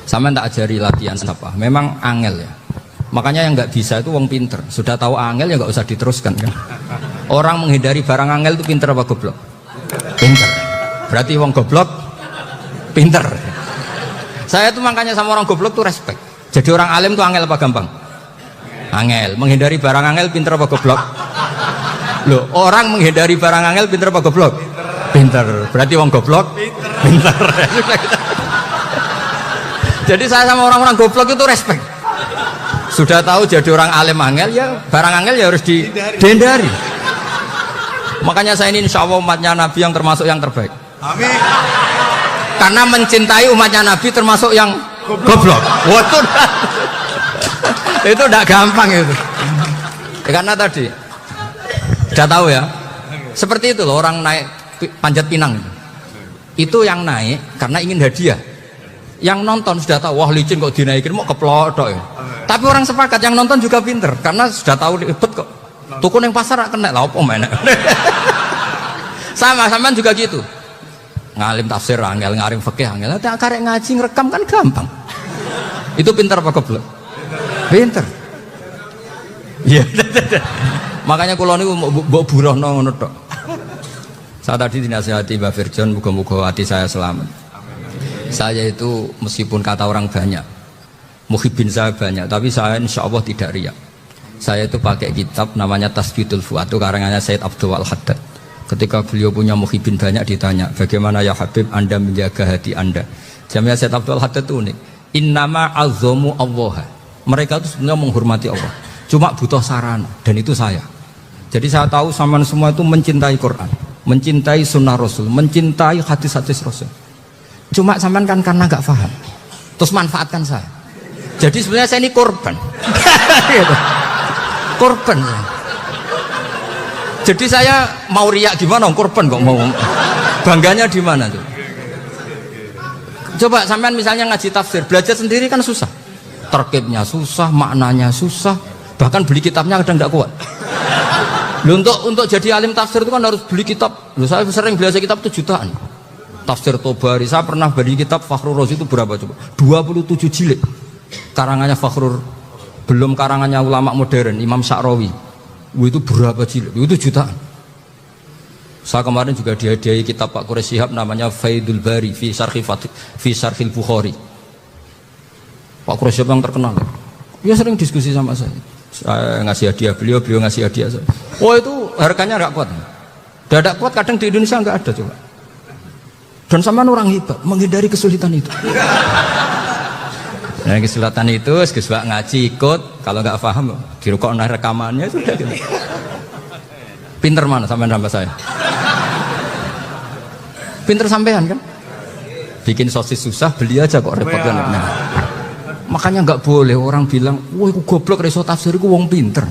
Sama tak ajari latihan apa? Memang angel ya. Makanya yang nggak bisa itu wong pinter. Sudah tahu angel ya nggak usah diteruskan kan. Orang menghindari barang angel itu pinter apa goblok? Pinter. Berarti wong goblok pinter. Saya tuh makanya sama orang goblok tuh respect. Jadi orang alim tuh angel apa gampang? Angel. Menghindari barang angel pinter apa goblok? Loh, orang menghindari barang angel pinter apa goblok? Pinter. Berarti wong goblok pinter. Jadi saya sama orang-orang goblok itu respect. Sudah tahu jadi orang alim angel ya barang angel ya harus dihindari. Makanya saya ini insya Allah umatnya Nabi yang termasuk yang terbaik. Amin. Karena mencintai umatnya Nabi termasuk yang goblok. Waduh, itu udah gampang itu. Ya, karena tadi sudah tahu ya. Seperti itu loh orang naik panjat pinang itu yang naik karena ingin hadiah. Yang nonton sudah tahu wah licin kok dinaikin mau keplodok ya. Tapi orang sepakat yang nonton juga pinter karena sudah tahu ribet kok. Tukun yang pasar kena lah apa mana. Sama juga gitu. Ngalim tafsir angel, ngalim fikih angel. Tak karek ngaji ngerekam kan gampang. Itu pinter apa goblok? Pinter. Iya. Makanya kula niku mbok buruhno ngono tok. Saya tadi dinasihati Mbak Virjon, muga-muga hati saya selamat. Saya itu meskipun kata orang banyak, muhibin saya banyak, tapi saya insya Allah tidak riak. Saya itu pakai kitab namanya Tasbidul Fuad, itu karangannya Sayyid Abdul Al-Haddad. Ketika beliau punya muhibin banyak ditanya, bagaimana ya Habib Anda menjaga hati Anda? Jamnya Sayyid Abdul Al-Haddad itu unik. Innama azzamu Allah. Mereka itu sebenarnya menghormati Allah, cuma butuh sarana, dan itu saya. Jadi saya tahu sama semua itu mencintai Quran, mencintai sunnah Rasul, mencintai hadis-hadis Rasul. Cuma sampean kan karena nggak paham, terus manfaatkan saya. Jadi sebenarnya saya ini korban. Korban. Jadi saya mau riak gimana? Korban kok mau bangganya di mana tuh? Coba sampean misalnya ngaji tafsir, belajar sendiri kan susah. Terkibnya susah, maknanya susah, bahkan beli kitabnya kadang nggak kuat. Loh, untuk jadi alim tafsir itu kan harus beli kitab. Loh, saya sering belajar kitab itu jutaan. Tafsir Tobari, saya pernah beli kitab Fakhrur Razi itu berapa coba? 27 jilid. Karangannya Fakhrur, belum karangannya ulama modern, Imam Sya'rawi. Itu berapa jilid? Itu jutaan. Saya kemarin juga dihadiahi kitab Pak Quraish Shihab namanya Faidul Bari fi Syarhil Bukhari. Pak Quraish Shihab yang terkenal. Dia sering diskusi sama saya. Saya ngasih hadiah beliau ngasih hadiah saya. Oh itu harganya nggak kuat. Dadak kuat kadang di Indonesia nggak ada coba. Dan sama orang hebat menghindari kesulitan itu. Nah kesulitan itu sebab ngaji ikut, kalau nggak paham dirukok rekamannya sudah gitu. Pinter mana sampean sama saya? Pinter sampean kan? Bikin sosis susah beli aja kok repot kan. Nah, makanya nggak boleh orang bilang, wah aku goblok reso tafsir aku wong pinter.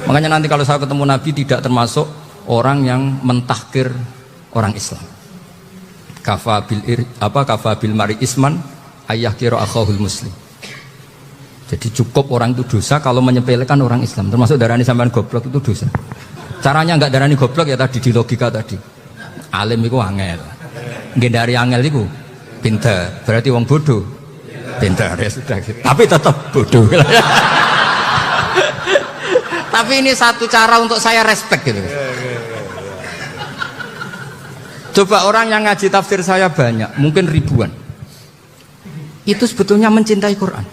Makanya nanti kalau saya ketemu Nabi tidak termasuk orang yang mentahkir orang Islam. Kafa bil mari isman ayah kira akhahul muslim. Jadi cukup orang itu dosa kalau menyepelekan orang Islam, termasuk darani sampean goblok itu dosa. Caranya nggak darani goblok ya tadi di logika tadi. Alim itu angel, nggak angel itu pinter, berarti wong bodoh pinter ya sudah gitu. Tapi tetap bodoh. Tapi ini satu cara untuk saya respect gitu. Coba orang yang ngaji tafsir saya banyak, mungkin ribuan. Itu sebetulnya mencintai Quran.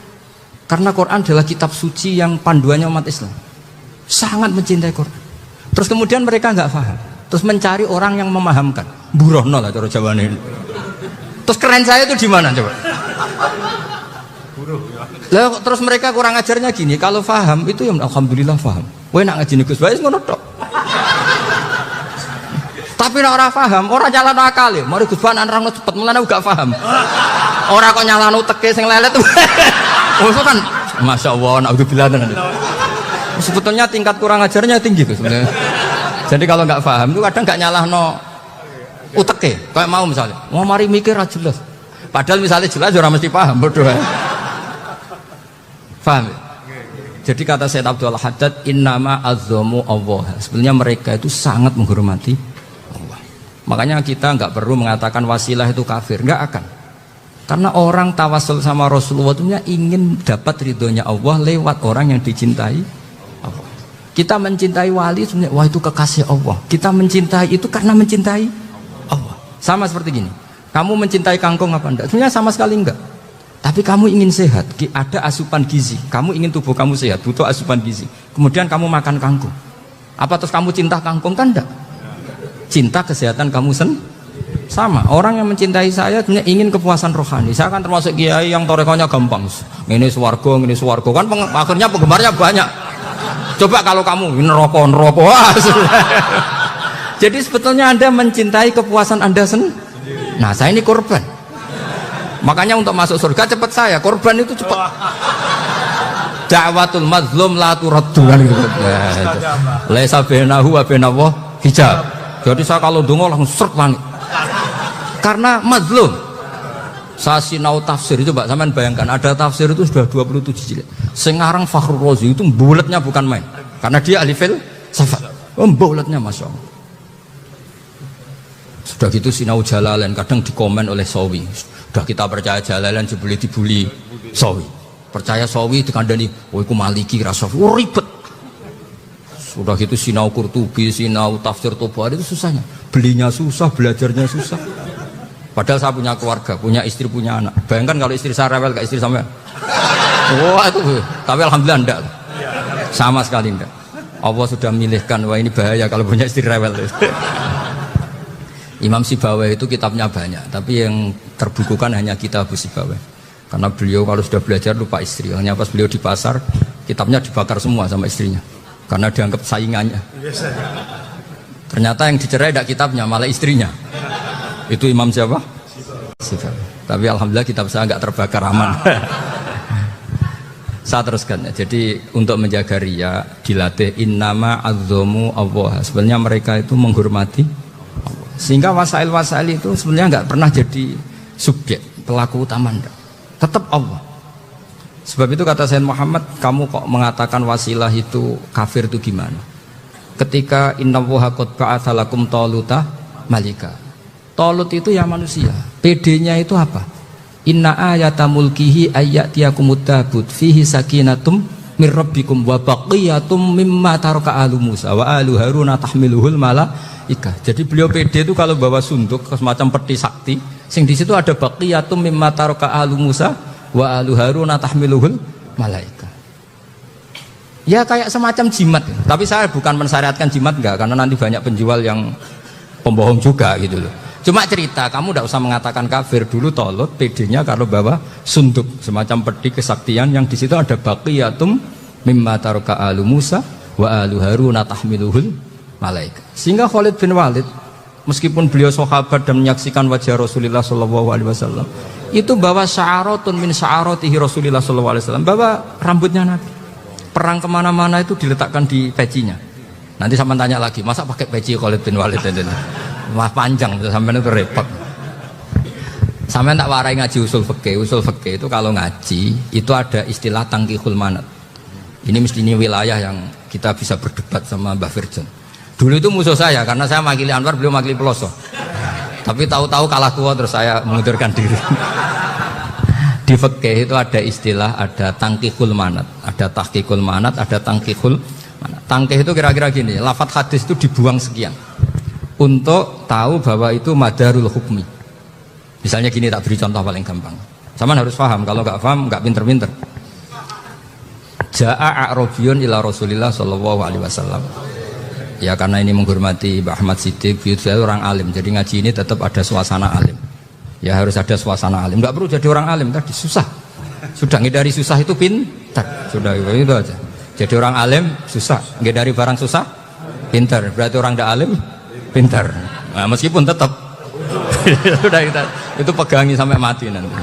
Karena Quran adalah kitab suci yang panduannya umat Islam. Sangat mencintai Quran. Terus kemudian mereka nggak paham. Terus mencari orang yang memahamkan. Burohno lah cara Jawa ini. Terus keren saya itu di mana coba? Lah terus mereka kurang ajarnya gini, kalau paham itu ya alhamdulillah paham. Kowe nak ngaji Gus Bae ngono tok. Tapi nek ora paham, ora nyalano akal ya. Mari Gus Bae nerangno cepet mulane gak paham. Ora kok nyalano teke sing lelet. Oh itu kan masyaallah naudzubillah tenan. Sebetulnya tingkat kurang ajarnya tinggi Gus sebenarnya. Jadi kalau nggak paham itu kadang nggak nyalahno uteke. Kayak mau misalnya, mau mari mikir aja jelas. Padahal misalnya jelas orang mesti paham bodoh. Paham? Jadi kata Sayyid Abdul Haddad, innama azzamu Allah. Sebenarnya mereka itu sangat menghormati Allah. Makanya kita nggak perlu mengatakan wasilah itu kafir, nggak akan. Karena orang tawasul sama Rasulullah itu ingin dapat ridhonya Allah lewat orang yang dicintai Allah. Kita mencintai wali sebenarnya, wah itu kekasih Allah. Kita mencintai itu karena mencintai Allah. Sama seperti gini, kamu mencintai kangkung apa enggak? Sebenarnya sama sekali enggak. Tapi kamu ingin sehat, ada asupan gizi. Kamu ingin tubuh kamu sehat, butuh asupan gizi. Kemudian kamu makan kangkung. Apa terus kamu cinta kangkung? Kan enggak. Cinta kesehatan kamu sama. Orang yang mencintai saya sebenarnya ingin kepuasan rohani. Saya kan termasuk kiai yang torekonya gampang. Ini swarga kan akhirnya penggemarnya banyak. Coba kalau kamu neraka. Wah, jadi sebetulnya Anda mencintai kepuasan Anda sendiri. Nah, saya ini korban. Makanya untuk masuk surga cepat saya. Korban itu cepat. Da'watul mazlum la turaddu kan gitu. Laisa bainahu wa bainallah hijab. Jadi saya kalau dongo langsung seret langit. Karena mazlum. Saya sinau tafsir itu, Pak, sampean bayangkan ada tafsir itu sudah 27 jilid. Sekarang Fakhrul Razi itu bulatnya bukan main. Karena dia ahli filsafat. Bulatnya Masya Allah. Sudah gitu sinau Jalalain kadang dikomen oleh Sawi. Sudah kita percaya Jalalain dibuli Sawi. Percaya Sawi dikandani, oh iku Maliki Rasafi. Oh ribet. Sudah gitu sinau Qurtubi, sinau tafsir Tabari itu susahnya. Belinya susah, belajarnya susah. Padahal saya punya keluarga, punya istri, punya anak. Bayangkan kalau istri saya rewel kayak istri sampean. Wah itu, tapi alhamdulillah enggak. Sama sekali enggak. Allah sudah milihkan, wah ini bahaya kalau punya istri rewel. Imam Sibawai itu kitabnya banyak, tapi yang terbukukan hanya kitab Sibawai. Karena beliau kalau sudah belajar lupa istri. Hanya pas beliau di pasar, kitabnya dibakar semua sama istrinya. Karena dianggap saingannya. Ternyata yang dicerai tidak kitabnya, malah istrinya. Itu Imam siapa? Sibawai. Tapi alhamdulillah kitab saya nggak terbakar, aman. Saya teruskan ya. Jadi untuk menjaga riya dilatih innama azzamu Allah. Sebenarnya mereka itu menghormati Allah. Sehingga wasail-wasail itu sebenarnya nggak pernah jadi subjek pelaku utama, enggak. Tetap Allah. Sebab itu kata Sayyid Muhammad, kamu kok mengatakan wasilah itu kafir itu gimana? Ketika innallaha qad ba'atsa lakum taluta malika. Talut itu ya manusia. PD-nya itu apa? Inna ayata mulkihi ayyatiyakumut tabut fihi sakinatum mir rabbikum wa baqiyatum mimma taraka alu Musa wa alu Haruna tahmiluhul malaika. Jadi beliau PD itu kalau bawa sunduk semacam peti sakti, sing di situ ada baqiyatum mimma taraka alu Musa wa alu Haruna tahmiluhul malaika. Ya kayak semacam jimat. Tapi saya bukan mensyariatkan jimat enggak, karena nanti banyak penjual yang pembohong juga gitu loh. Cuma cerita, kamu tidak usah mengatakan kafir. Dulu Talut PD-nya kalau bawa sunduk semacam peti kesaktian yang di situ ada baqiyatum mimma taraka alu Musa wa alu Haruna tahmiluhul malaika. Sehingga Khalid bin Walid meskipun beliau sahabat dan menyaksikan wajah Rasulullah SAW, itu bawa sya'aratun min sya'aratihi Rasulullah SAW, bawa rambutnya Nabi. Perang kemana-mana itu diletakkan di pecinya. Nanti sama tanya lagi, masa pakai peci Khalid bin Walid ini? Wah panjang, sampai itu repot. Sampai tak warai ngaji usul fikih. Usul fikih itu kalau ngaji itu ada istilah tangkihul manat. Ini mestinya wilayah yang kita bisa berdebat sama Mbah Firjon. Dulu itu musuh saya karena saya makili Anwar, beliau makili Peloso. Tapi tahu-tahu kalah tua terus saya mengundurkan diri. Di fikih itu ada istilah, ada tangkihul manat, ada tahqiqul manat, ada tangkihul manat. Tangkih itu kira-kira gini, lafadz hadis itu dibuang sekian untuk tahu bahwa itu madarul hukmi. Misalnya gini, tak beri contoh paling gampang. Sama harus paham, kalau nggak paham nggak pinter-pinter. Ja'a a'rabiyun ila Rasulillah sallallahu alaihi wasallam. Ya karena ini menghormati Mbah Ahmad Siddiq, saya orang alim, jadi ngaji ini tetap ada suasana alim. Ya harus ada suasana alim. Nggak perlu jadi orang alim tadi, susah. Sudah ngedari susah itu pintar. Sudah itu aja. Jadi orang alim susah, ngedari barang susah pintar. Berarti orang tidak alim pintar. Nah, meskipun tetap sudah itu pegangi sampai mati nanti.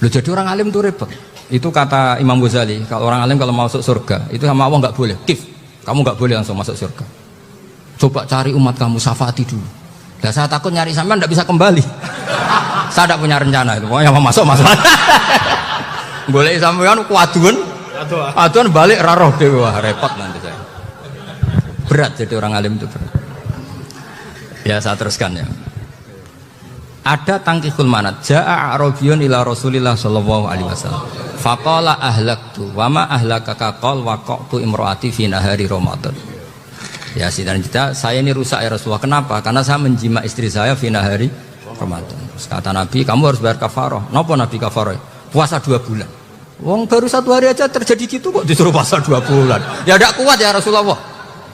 Loh, jadi orang alim itu repot. Itu kata Imam Ghazali, kalau orang alim kalau masuk surga itu sama Allah nggak boleh. Kif, kamu nggak boleh langsung masuk surga. Coba cari umat kamu, syafaati dulu. Nah, saya takut nyari sampean nggak bisa kembali. Saya tidak punya rencana itu. Pokoknya mau masuk. Boleh sampean kuadun, aduan balik raroh dewe, wah repot nanti saya. Berat jadi orang alim itu berat. Ya saya teruskan ya. ada tangkihul manat. Ja'a A'rabiyun ila Rasulillah sallallahu alaihi wasallam. Faqala ahlaktu wa ma ahlakaka qal waqa'tu imraati fi nahari Ramadan. Ya sidang kita, saya ini rusak ya Rasulullah. Kenapa? Karena saya menjima istri saya fi nahari Ramadan. Terus kata Nabi, kamu harus bayar kafarah. Napa Nabi kafarah? Puasa 2 bulan. Wong baru 1 hari aja terjadi gitu kok disuruh puasa 2 bulan. Ya tidak kuat ya Rasulullah.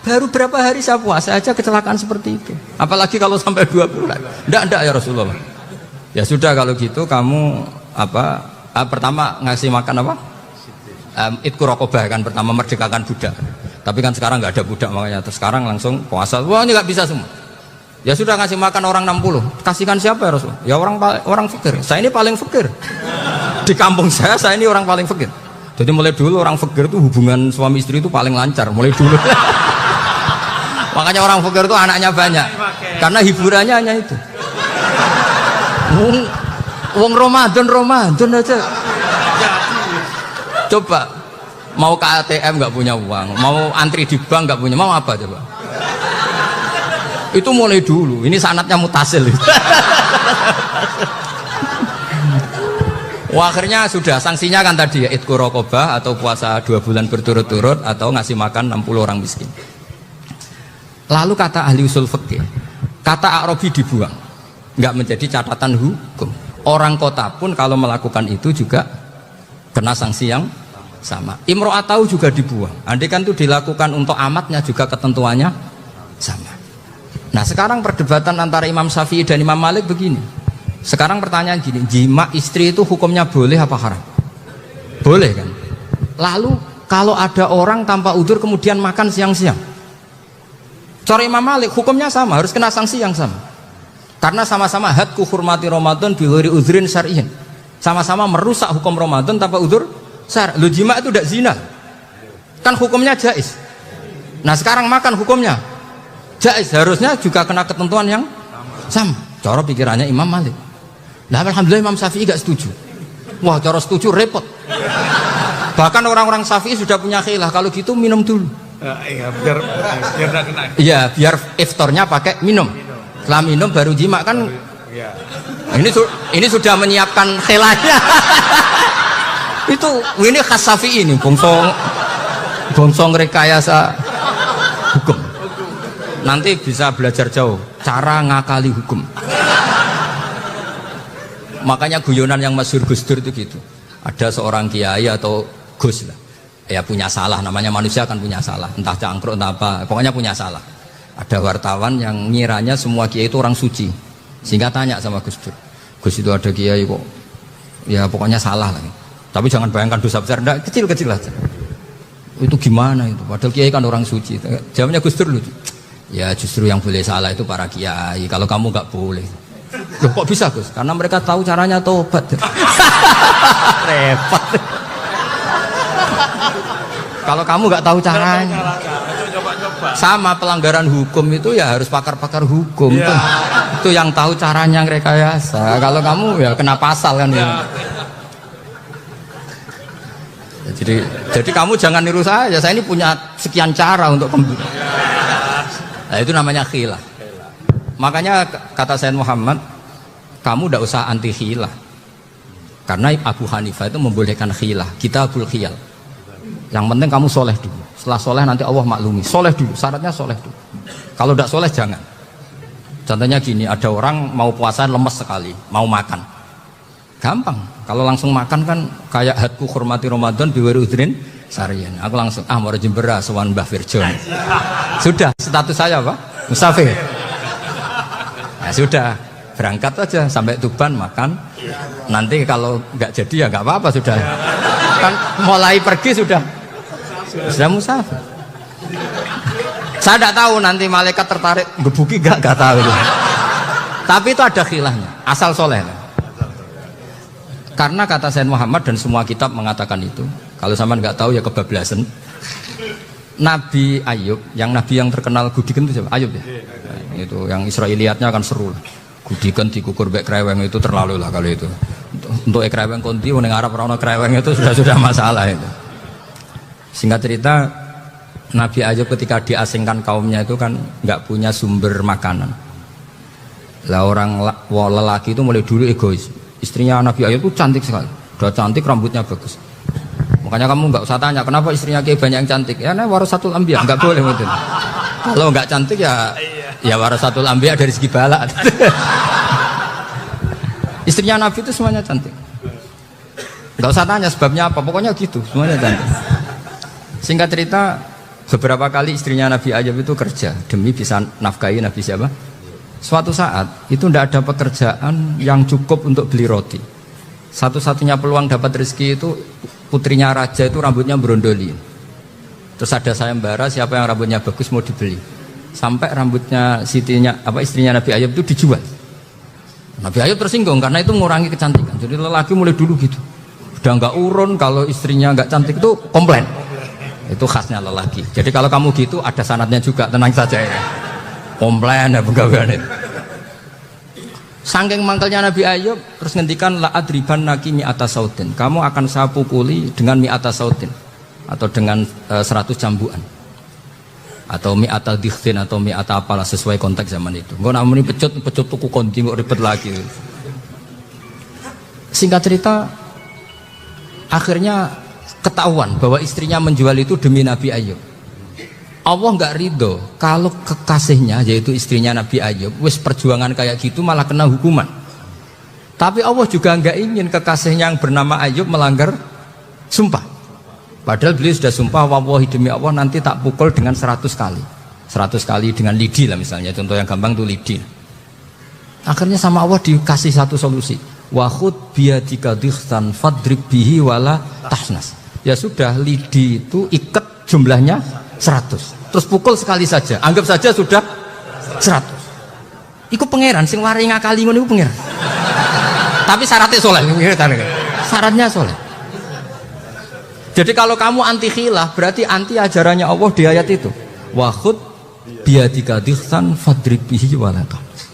Baru berapa hari saya puasa aja kecelakaan seperti itu. Apalagi kalau sampai 2 bulan. Tidak ya Rasulullah. Ya sudah kalau gitu kamu pertama ngasih makan apa? Itqu raqabah kan, pertama merdekakan budak. Tapi kan sekarang nggak ada budak makanya terus sekarang langsung puasa. Wah ini nggak bisa semua. Ya sudah ngasih makan orang 60. Kasihkan siapa ya Rasulullah? Ya orang fakir. Saya ini paling fakir. Di kampung saya ini orang paling fakir. Jadi mulai dulu orang fakir itu hubungan suami istri itu paling lancar mulai dulu. Makanya orang fakir itu anaknya banyak karena hiburannya hanya itu. Wong Ramadan aja. Coba mau ke ATM nggak punya uang, mau antri di bank nggak punya, mau apa coba? Itu mulai dulu. Ini sanatnya mutasil. Wah, akhirnya sudah sanksinya kan tadi ya itqu raqabah atau puasa 2 bulan berturut-turut atau ngasih makan 60 orang miskin. Lalu kata ahli usul fikih, kata A'rabi dibuang, nggak menjadi catatan hukum. Orang kota pun kalau melakukan itu juga kena sanksi yang sama. Imro'atau juga dibuang. Andai kan itu dilakukan untuk amatnya juga ketentuannya sama. Nah sekarang perdebatan antara Imam Syafi'i dan Imam Malik begini. Sekarang pertanyaan gini, jima istri itu hukumnya boleh apa haram? Boleh kan? Lalu kalau ada orang tanpa udzur kemudian makan siang-siang, cara Imam Malik hukumnya sama, harus kena sanksi yang sama. Karena sama-sama hadku hurmati Ramadan bi ghairi udzrin syar'iyyin. Sama-sama merusak hukum Ramadan tanpa udzur syar'. Lu jima itu tidak zina. Kan hukumnya jaiz. Nah, sekarang makan hukumnya jaiz, harusnya juga kena ketentuan yang sama. Cara pikirannya Imam Malik. Nah, alhamdulillah Imam Syafi'i gak setuju. Wah, cara setuju repot. Bahkan orang-orang Syafi'i sudah punya khilaf, kalau gitu minum dulu. Iya, biar gak kena. Iya, biar iftarnya pakai minum. Setelah minum baru jima kan. Iya. Ini sudah menyiapkan khilafnya. Ini khas Syafi'i ini, bongsong rekayasa hukum. Nanti bisa belajar jauh cara ngakali hukum. Makanya guyonan yang masyhur Gus Dur itu gitu. Ada seorang kiai atau Gus lah, ya punya salah, namanya manusia kan punya salah, entah cangkruk entah apa, pokoknya punya salah. Ada wartawan yang ngiranya semua kiai itu orang suci, sehingga tanya sama Gus Dur, Gus itu ada kiai kok ya pokoknya salah lagi, tapi jangan bayangkan dosa besar, enggak, kecil-kecil aja. Itu gimana itu, padahal kiai kan orang suci. Jawabnya Gus Dur lucu, ya justru yang boleh salah itu para kiai, kalau kamu nggak boleh. Loh kok bisa Gus? Karena mereka tahu caranya tobat. Repot. Kalau kamu nggak tahu caranya, sama pelanggaran hukum itu ya harus pakar-pakar hukum. Ya. Itu yang tahu caranya rekayasa. Kalau kamu ya kena pasal kan. Ya. Jadi kamu jangan niru saya. Saya ini punya sekian cara untuk kembali. Nah, itu namanya khilaf. Makanya kata Sayyid Muhammad, kamu tidak usah anti khilaf. Karena Abu Hanifah itu membolehkan khilaf, kitabul khiyal. Yang penting kamu soleh dulu. Setelah soleh nanti Allah maklumi. Soleh dulu, syaratnya soleh dulu. Kalau tidak soleh jangan. Contohnya gini, ada orang mau puasa lemes sekali, mau makan. Gampang. Kalau langsung makan kan kayak hadku hormati Ramadan biwari udrin sarian. Aku langsung mau jembera sowan Mbah Firjon. Sudah, status saya apa? Musafir. Ya sudah, berangkat aja sampai Tuban makan. Nanti kalau nggak jadi ya nggak apa-apa sudah. Kan mulai pergi sudah musafir. Saya tidak tahu nanti malaikat tertarik gebuki nggak tahu. Tapi itu ada khilafnya, asal soleh. Karena kata Sayyid Muhammad dan semua kitab mengatakan itu. Kalau sama nggak tahu ya kebablasan. Nabi Ayub, yang nabi yang terkenal Gudiken itu siapa? Ayub ya. Itu yang Israiliyatnya akan seru lah. Gudikan dikukur bek kreweng itu terlalu lah kalau itu. Untuk kreweng konti ning Arab ora kreweng itu sudah masalah itu. Singkat cerita, Nabi Ayub ketika diasingkan kaumnya itu kan nggak punya sumber makanan. Lah orang lelaki itu mulai dulu egois. Istrinya Nabi Ayub itu cantik sekali, udah cantik, rambutnya bagus. Makanya kamu nggak usah tanya kenapa istrinya Kiai banyak yang cantik. Ya, nah warasatul anbiya, nggak boleh gitu. Kalau nggak cantik ya warasatul anbiya dari segi balak. Istrinya Nabi itu semuanya cantik. Nggak usah tanya sebabnya apa, pokoknya gitu, semuanya cantik. Singkat cerita, beberapa kali istrinya Nabi Ayub itu kerja demi bisa nafkahi Nabi siapa? Suatu saat itu tidak ada pekerjaan yang cukup untuk beli roti. Satu-satunya peluang dapat rezeki itu putrinya raja itu rambutnya berondoli. Terus ada sayembara siapa yang rambutnya bagus mau dibeli. Sampai rambutnya istrinya Nabi Ayub itu dijual. Nabi Ayub tersinggung karena itu mengurangi kecantikan. Jadi lelaki mulai dulu gitu. Udah nggak urun kalau istrinya nggak cantik itu komplain. Itu khasnya lelaki. Jadi kalau kamu gitu ada sanadnya juga, tenang saja ya. Komplain ya pegawaian itu. Saking mangkelnya Nabi Ayub terus ngendikan la adriban naki mi'ata sautin. Kamu akan saya pukuli dengan mi'ata sautin atau dengan 100 cambuan. Atau mi'ata dikhtin atau mi'ata apalah sesuai konteks zaman itu. Enggak namanya pecut tuku konti kok ribet lagi. Singkat cerita akhirnya ketahuan bahwa istrinya menjual itu demi Nabi Ayub. Allah nggak ridho kalau kekasihnya yaitu istrinya Nabi Ayub wis perjuangan kayak gitu malah kena hukuman. Tapi Allah juga nggak ingin kekasihnya yang bernama Ayub melanggar sumpah. Padahal beliau sudah sumpah wallahi demi Allah nanti tak pukul dengan 100 kali. 100 kali dengan lidi lah misalnya, contoh yang gampang tuh lidi. Akhirnya sama Allah dikasih satu solusi. Wa khud biyadika dikhtan fadrib bihi wala tahnas. Ya sudah, lidi itu ikat jumlahnya 100. Terus pukul sekali saja. Anggap saja sudah 100. Iku pangeran sing wari ngakali ngono iku pangeran. Tapi syaratnya soleh. Syaratnya soleh. Jadi kalau kamu anti khilaf berarti anti ajarannya Allah di ayat itu. Wa khud biyadika dikhtan fadrib bihi wala tahnas.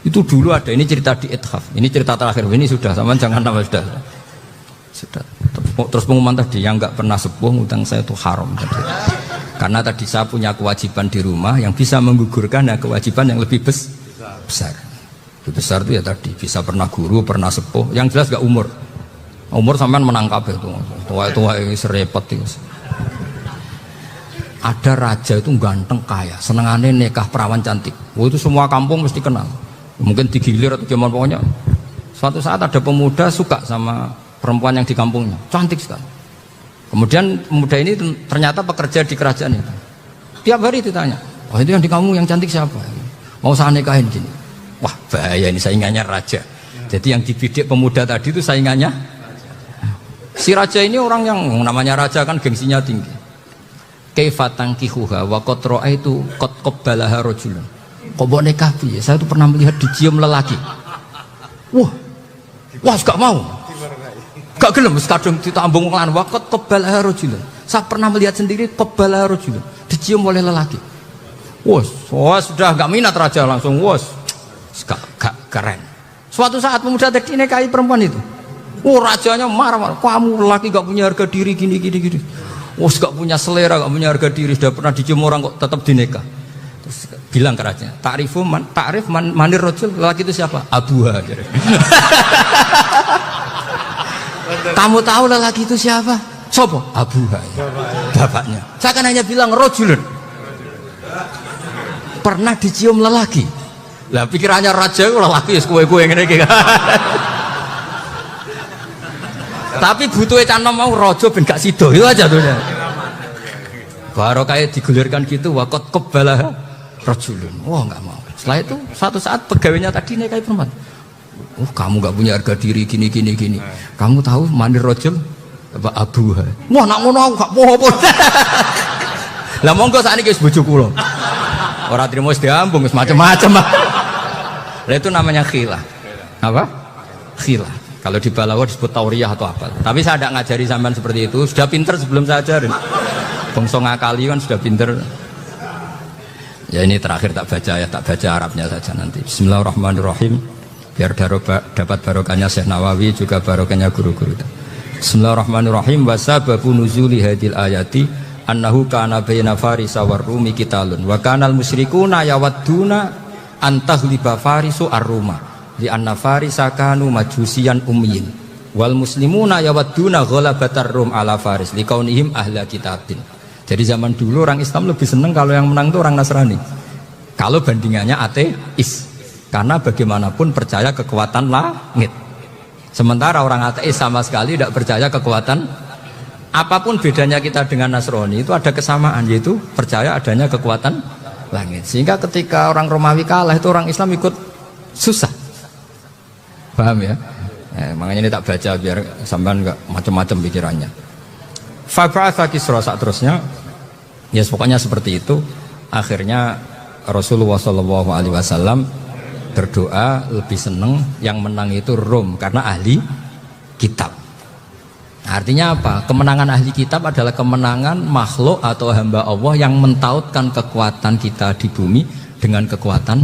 Itu dulu ada, ini cerita di Ithaf. Ini cerita terakhir, ini sudah, sama jangan nama sudah. Terus pengumuman tadi, yang nggak pernah sepuh ngutang saya itu haram. Karena tadi saya punya kewajiban di rumah yang bisa menggugurkan ya, kewajiban yang lebih besar. Lebih besar itu ya tadi, bisa pernah guru, pernah sepuh. Yang jelas nggak umur. Umur sampean menang kabeh itu. Tua-tua ini serepot itu. Ada raja itu ganteng kaya, senengannya nikah perawan cantik. Itu semua kampung mesti kenal. Mungkin digilir atau gimana pokoknya. Suatu saat ada pemuda suka sama perempuan yang di kampungnya, cantik sekali. Kemudian pemuda ini ternyata pekerja di kerajaan itu. Tiap hari ditanya, oh itu yang di kampung yang cantik siapa? Mau saya nikahin gini. Wah bahaya ini, saingannya raja. Jadi yang dibidik pemuda tadi itu saingannya. Si raja ini orang yang namanya raja kan gengsinya tinggi. Kaifatang kihuha wa qatra itu qad qabbalaha rajulun. Kok mau nikah piye? Saya tuh pernah melihat dicium lelaki. Wah, gak mau. Gak gelem, kadang ditambung lan waqat qabbalaha rajulun. Saya pernah melihat sendiri qabbalaha rajulun, dicium oleh lelaki. Wah, sudah gak minat raja langsung. Gak keren. Suatu saat pemuda tadi nikahi perempuan itu. Rajanya marah-marah. Kamu lelaki gak punya harga diri gini. Gak punya selera, gak punya harga diri. Sudah pernah dicium orang kok tetap dinikah. Terus bilang ke raja, takrif manir rojul, lelaki itu siapa? Abuha. Kamu tahu lelaki itu siapa? Sopo? Abuha. Bapaknya. Saya kan hanya bilang rojulun. Pernah dicium lelaki. Lah pikirannya raja itu lelaki kue-kue yang ini. Tapi butuhnya canom mau rojo ben gak sido itu aja tuh. Baru kayak digulirkan gitu, wakot kebalah rojulun. Nggak mau. Setelah itu suatu saat pegawainya tadi nikahi perempuan. Kamu nggak punya harga diri gini. Kamu tahu mandir rojul apa abuha? Nak ngono aku gak apa-apa. Lah monggo sakniki wis bojo kula. Ora trimo wis diambung wis macam-macam. Lah itu namanya khilah. Apa? Khilah. Kalau di Balawa disebut tauriyah atau apa. Tapi saya tidak ngajari sampean seperti itu. Sudah pinter sebelum saya ajarin. Bangsa ngakali kan sudah pinter. Ya ini terakhir tak baca Arabnya saja nanti. Bismillahirrahmanirrahim. Biar dapat barokahnya Syekh Nawawi juga barokahnya guru-guru. Bismillahirrahmanirrahim. Wasababu nuzuli hadil ayati annahu kana baina farisa war rumi qitalun wa kanal musyrikuna yawadduna antaghliba farisu ar-ruma li anna farisa kanu majusiyan ummiyin wal muslimuna yawadduna ghalabatar rum ala faris liqaunihim ahla kitabin. Jadi zaman dulu orang Islam lebih senang kalau yang menang itu orang Nasrani. Kalau bandingannya ateis. Karena bagaimanapun percaya kekuatan langit. Sementara orang ateis sama sekali tidak percaya kekuatan. Apapun bedanya kita dengan Nasrani itu ada kesamaan, yaitu percaya adanya kekuatan langit. Sehingga ketika orang Romawi kalah itu orang Islam ikut susah. Paham ya? Makanya ini tak baca biar sampean enggak macam-macam pikirannya. Fab'atha Kisra saat terusnya, ya pokoknya seperti itu. Akhirnya Rasulullah SAW berdoa lebih seneng yang menang itu Rom karena ahli kitab. Artinya apa? Kemenangan ahli kitab adalah kemenangan makhluk atau hamba Allah yang mentautkan kekuatan kita di bumi dengan kekuatan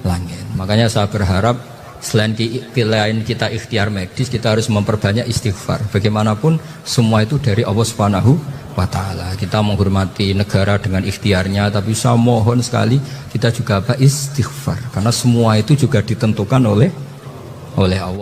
langit. Makanya saya berharap selain kita ikhtiar medis, kita harus memperbanyak istighfar. Bagaimanapun semua itu dari Allah Subhanahu wa ta'ala. Kita menghormati negara dengan ikhtiarnya, tapi saya mohon sekali kita juga istighfar, karena semua itu juga ditentukan oleh Allah.